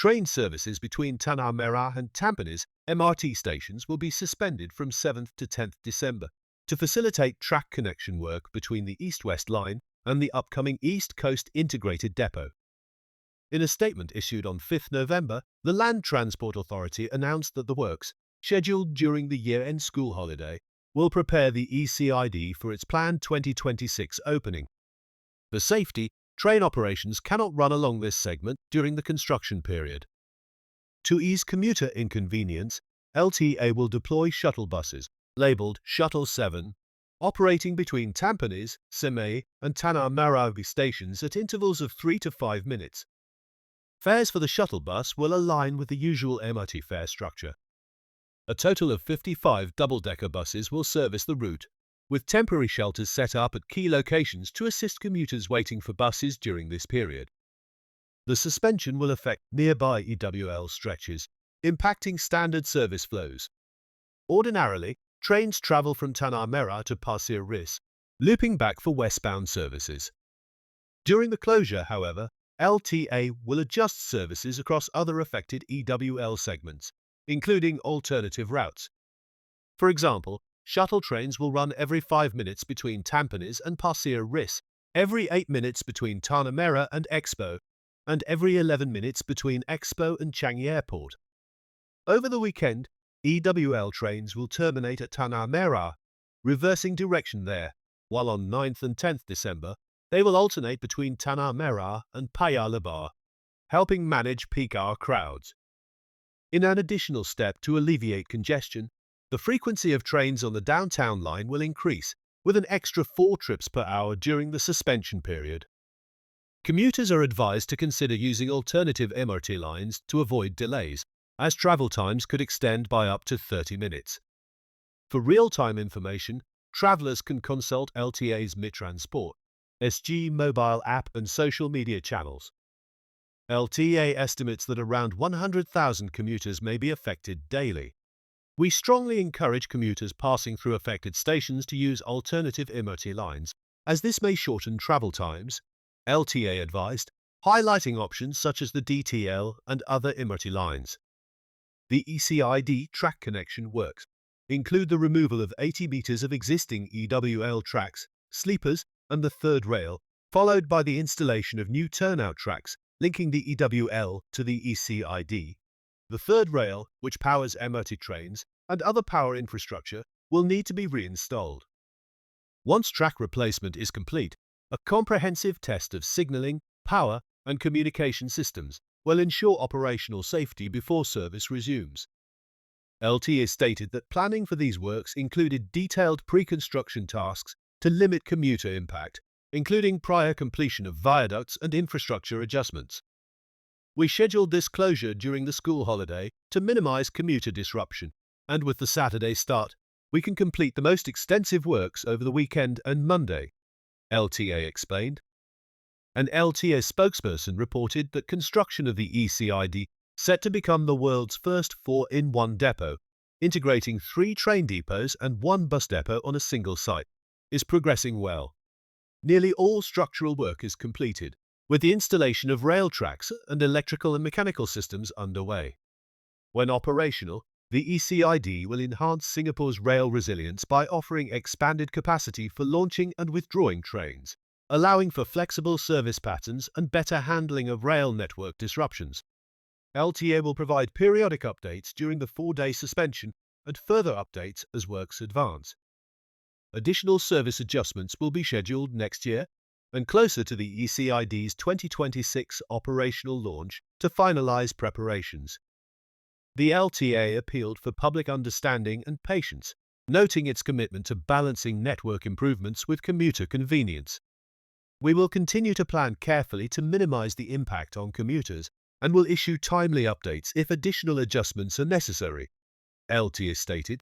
Train services between Tanah Merah and Tampines MRT stations will be suspended from 7th to 10th December to facilitate track connection work between the East-West Line and the upcoming East Coast Integrated Depot. In a statement issued on 5th November, the Land Transport Authority announced that the works, scheduled during the year-end school holiday, will prepare the ECID for its planned 2026 opening. For safety, train operations cannot run along this segment during the construction period. To ease commuter inconvenience, LTA will deploy shuttle buses, labeled Shuttle 7, operating between Tampines, Simei, and Tanah Merah stations at intervals of 3 to 5 minutes. Fares for the shuttle bus will align with the usual MRT fare structure. A total of 55 double-decker buses will service the route, with temporary shelters set up at key locations to assist commuters waiting for buses during this period. The suspension will affect nearby EWL stretches, impacting standard service flows. Ordinarily, trains travel from Tanah Merah to Pasir Ris, looping back for westbound services. During the closure, however, LTA will adjust services across other affected EWL segments, including alternative routes. For example, shuttle trains will run every 5 minutes between Tampines and Pasir Ris, every 8 minutes between Tanah Merah and Expo, and every 11 minutes between Expo and Changi Airport. Over the weekend, EWL trains will terminate at Tanah Merah, reversing direction there, while on 9th and 10th December, they will alternate between Tanah Merah and Paya Lebar, helping manage peak hour crowds. In an additional step to alleviate congestion, the frequency of trains on the Downtown Line will increase, with an extra 4 trips per hour during the suspension period. Commuters are advised to consider using alternative MRT lines to avoid delays, as travel times could extend by up to 30 minutes. For real-time information, travelers can consult LTA's MiTransport, SG mobile app and social media channels. LTA estimates that around 100,000 commuters may be affected daily. We strongly encourage commuters passing through affected stations to use alternative MRT lines, as this may shorten travel times, LTA advised, highlighting options such as the DTL and other MRT lines. The ECID track connection works include the removal of 80 meters of existing EWL tracks, sleepers, and the third rail, followed by the installation of new turnout tracks linking the EWL to the ECID. The third rail, which powers MRT trains and other power infrastructure, will need to be reinstalled. Once track replacement is complete, a comprehensive test of signaling, power, and communication systems will ensure operational safety before service resumes. LTA stated that planning for these works included detailed pre-construction tasks to limit commuter impact, including prior completion of viaducts and infrastructure adjustments. We scheduled this closure during the school holiday to minimize commuter disruption, and with the Saturday start, we can complete the most extensive works over the weekend and Monday, LTA explained. An LTA spokesperson reported that construction of the ECID, set to become the world's first 4-in-1 depot, integrating 3 train depots and 1 bus depot on a single site, is progressing well. Nearly all structural work is completed, with the installation of rail tracks and electrical and mechanical systems underway. When operational, the ECID will enhance Singapore's rail resilience by offering expanded capacity for launching and withdrawing trains, allowing for flexible service patterns and better handling of rail network disruptions. LTA will provide periodic updates during the 4-day suspension and further updates as works advance. Additional service adjustments will be scheduled next year and closer to the ECID's 2026 operational launch to finalize preparations. The LTA appealed for public understanding and patience, noting its commitment to balancing network improvements with commuter convenience. We will continue to plan carefully to minimize the impact on commuters and will issue timely updates if additional adjustments are necessary, LTA stated.